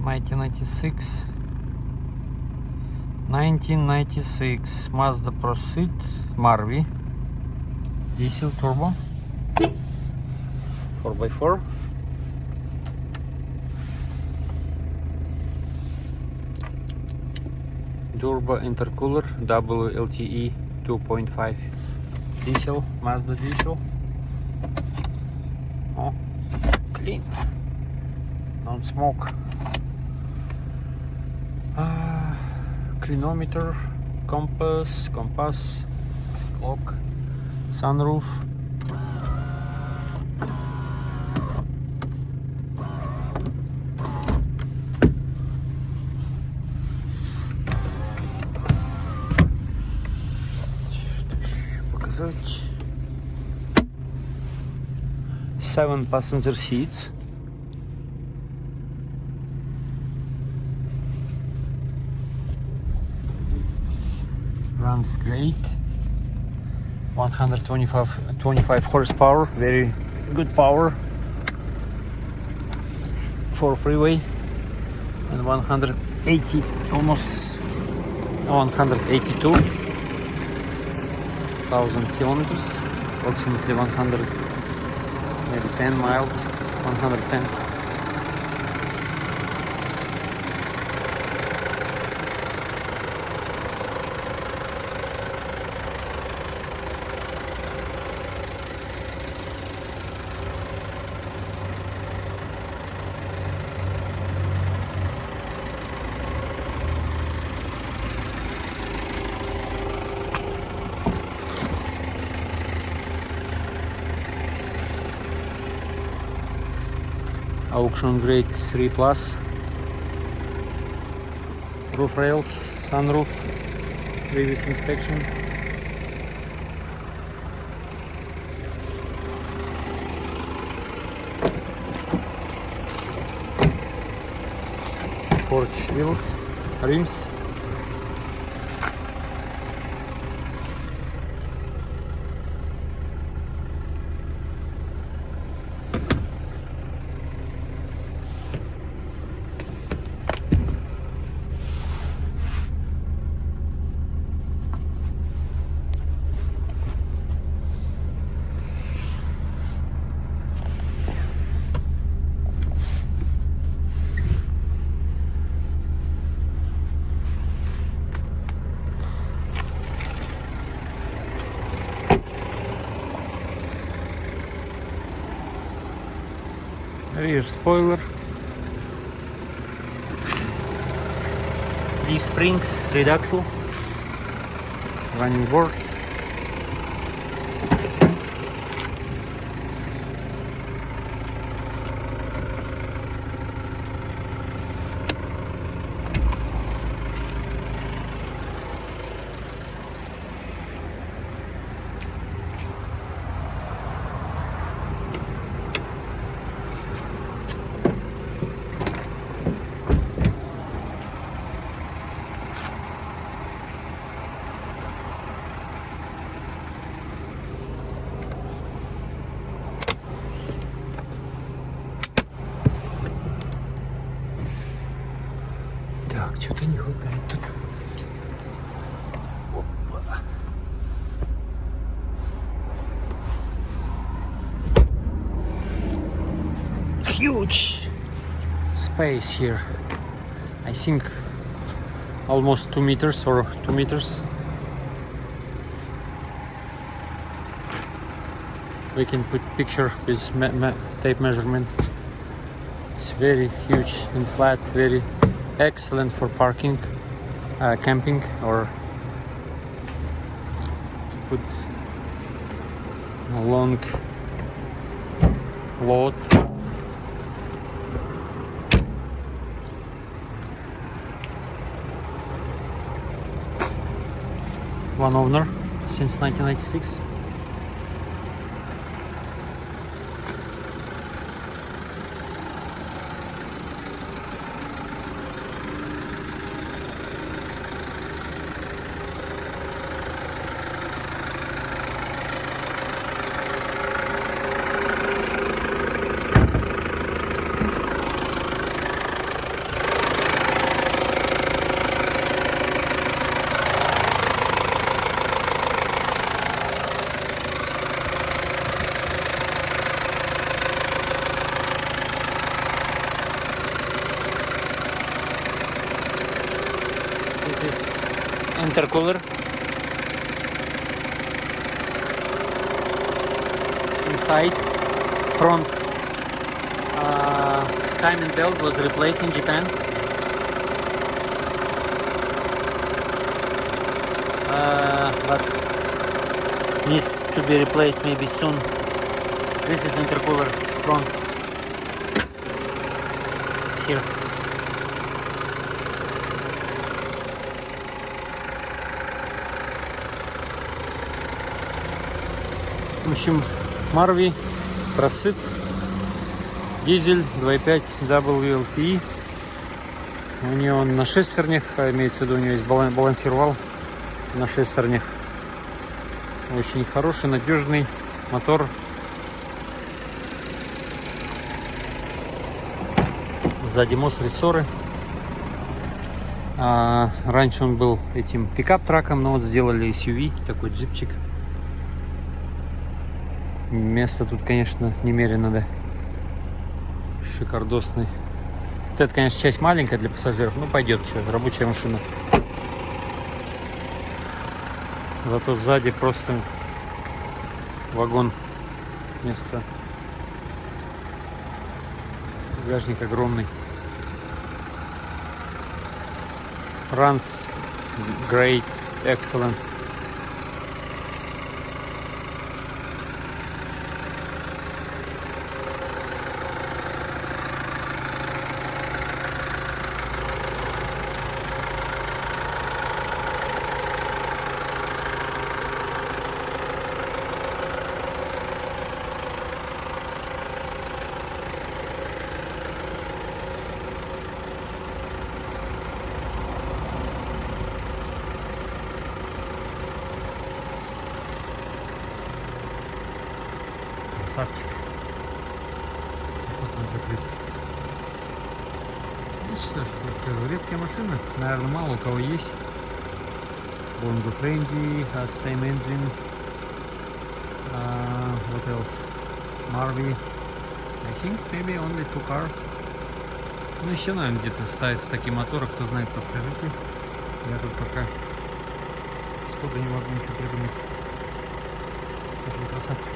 1996 Mazda Proceed Marvie diesel turbo 4x4. Turbo intercooler WLT 2.5 diesel, Mazda diesel. Oh, clean, don't smoke. Chronometer, compass, clock, sunroof. Показать. 7 passenger seats. Runs great. 125 horsepower, very good power for freeway, and 180, almost 182,000 kilometers, approximately 100, maybe 10 miles, 110. Auction grade 3 plus. Roof rails, sunroof, previous inspection. Forged wheels, rims. Rear spoiler, leaf springs, straight axle, running board. Так, что-то не хватает тут. Опа. Huge space here. I think almost 2 meters or 2 meters. We can put picture with tape measurement. It's very huge and flat, very excellent for parking, camping, or to put a long load. One owner since 1996. is intercooler. Inside, front timing belt was replaced in Japan. But needs to be replaced maybe soon. This is intercooler front. It's here. В общем, Marvie Proceed, дизель 2.5 WLT. У нее он на шестернях, имеется в виду, у нее есть балансировал на шестернях. Очень хороший, надежный мотор. Сзади мост, рессоры. Раньше он был этим пикап-траком, но вот сделали SUV, такой джипчик. Место тут, конечно, немерено, да. Шикардосный. Вот это, конечно, часть маленькая для пассажиров, но пойдет, что, рабочая машина. Зато сзади просто вагон места. Багажник огромный. Runs great, excellent. Красавчик. Вот он закрыт. Ну что ж, я скажу, редкая машина. Наверное, мало у кого есть. Born to Trendy, has same engine. What else? Marvie. I think maybe only 2 car. Ну еще, наверное, где-то ставится такие моторы. Кто знает, подскажите. Я тут пока сходу не могу ничего придумать. Очень красавчик.